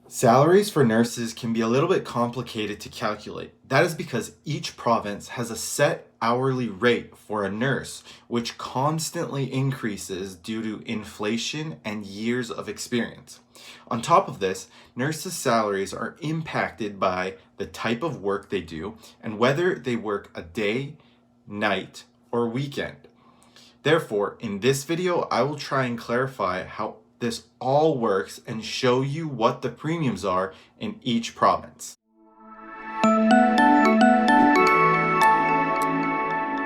Salaries for nurses can be a little bit complicated to calculate. That is because each province has a set hourly rate for a nurse, which constantly increases due to inflation and years of experience. On top of this, nurses' salaries are impacted by the type of work they do and whether they work a day, night, or weekend. Therefore, in this video, I will try and clarify how this all works and show you what the premiums are in each province.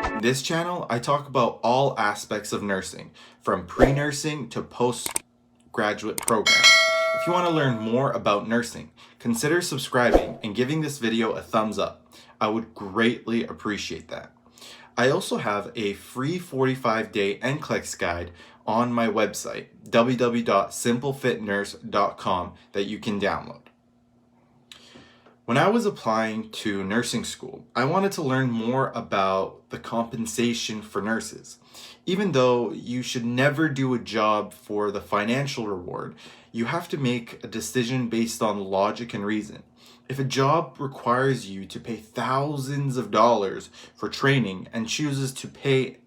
In this channel, I talk about all aspects of nursing, from pre-nursing to postgraduate programs. If you want to learn more about nursing, consider subscribing and giving this video a thumbs up. I would greatly appreciate that. I also have a free 45-day NCLEX guide on my website, www.simplefitnurse.com, that you can download. When I was applying to nursing school, I wanted to learn more about the compensation for nurses. Even though you should never do a job for the financial reward, you have to make a decision based on logic and reason. If a job requires you to pay thousands of dollars for training and chooses to pay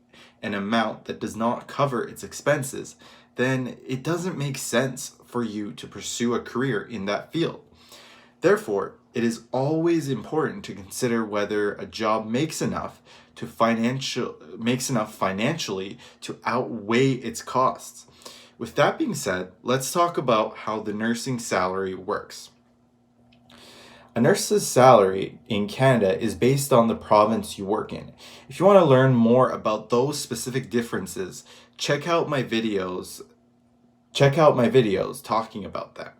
an amount that does not cover its expenses, then it doesn't make sense for you to pursue a career in that field. Therefore, it is always important to consider whether a job makes enough financially to outweigh its costs. With that being said, let's talk about how the nursing salary works. A nurse's salary in Canada is based on the province you work in. If you want to learn more about those specific differences, check out my videos talking about that.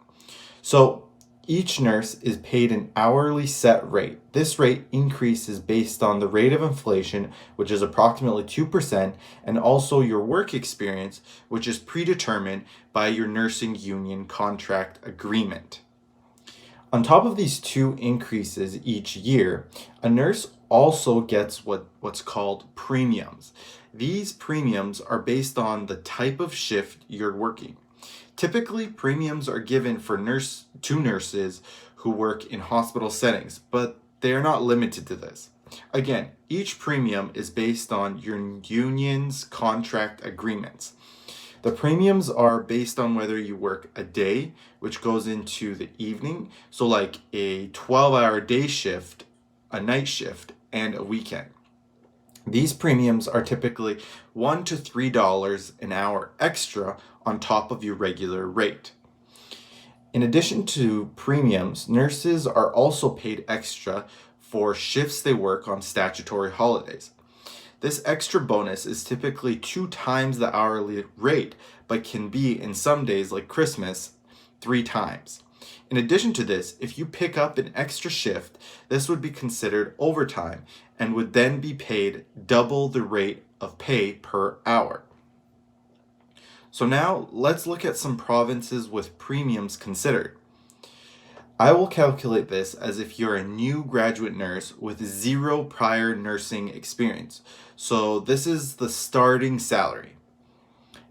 So, each nurse is paid an hourly set rate. This rate increases based on the rate of inflation, which is approximately 2%, and also your work experience, which is predetermined by your nursing union contract agreement. On top of these two increases each year, a nurse also gets what's called premiums. These premiums are based on the type of shift you're working. Typically, premiums are given for nurses who work in hospital settings, but they are not limited to this. Again, each premium is based on your union's contract agreements. The premiums are based on whether you work a day, which goes into the evening, so like a 12-hour day shift, a night shift, and a weekend. These premiums are typically $1 to $3 an hour extra on top of your regular rate. In addition to premiums, nurses are also paid extra for shifts they work on statutory holidays. This extra bonus is typically 2 times the hourly rate, but can be, in some days like Christmas, 3 times. In addition to this, if you pick up an extra shift, this would be considered overtime and would then be paid double the rate of pay per hour. So now let's look at some provinces with premiums considered. I will calculate this as if you're a new graduate nurse with 0 prior nursing experience. So this is the starting salary.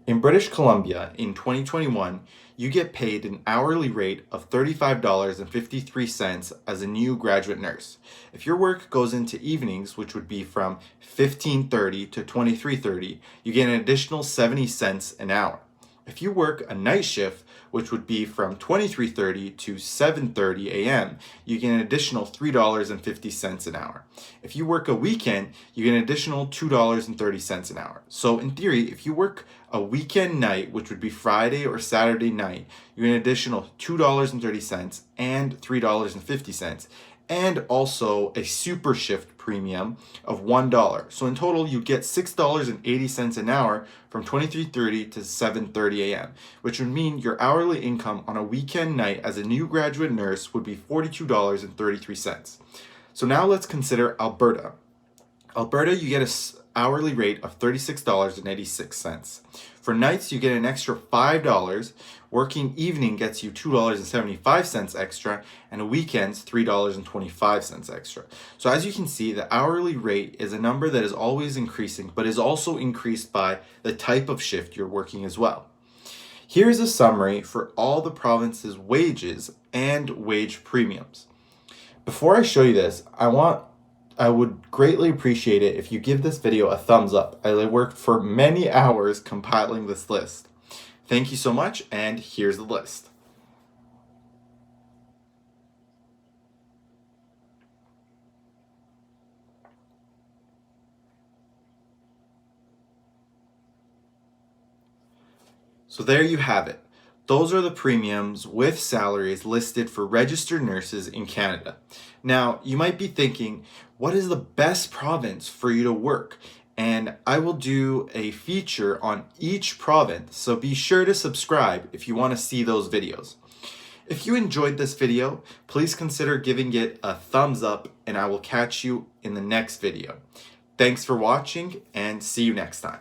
In British Columbia in 2021, you get paid an hourly rate of $35.53 as a new graduate nurse. If your work goes into evenings, which would be from 15:30 to 23:30, you get an additional 70 cents an hour. If you work a night shift, which would be from 23:30 to 7:30 a.m., you get an additional $3.50 an hour. If you work a weekend, you get an additional $2.30 an hour. So in theory, if you work a weekend night, which would be Friday or Saturday night, you get an additional $2.30 and $3.50, and also a super shift premium of $1. So in total, you get $6.80 an hour from 23:30 to 7:30 a.m., which would mean your hourly income on a weekend night as a new graduate nurse would be $42.33. So now let's consider Alberta. Alberta, you get an hourly rate of $36.86. For nights, you get an extra $5. Working evening gets you $2.75 extra, and weekends $3.25 extra. So as you can see, the hourly rate is a number that is always increasing, but is also increased by the type of shift you're working as well. Here's a summary for all the province's wages and wage premiums. Before I show you this, I would greatly appreciate it if you give this video a thumbs up. I worked for many hours compiling this list. Thank you so much, and here's the list. So there you have it. Those are the premiums with salaries listed for registered nurses in Canada. Now, you might be thinking, what is the best province for you to work? And I will do a feature on each province, so be sure to subscribe if you want to see those videos. If you enjoyed this video, please consider giving it a thumbs up, and I will catch you in the next video. Thanks for watching, and see you next time.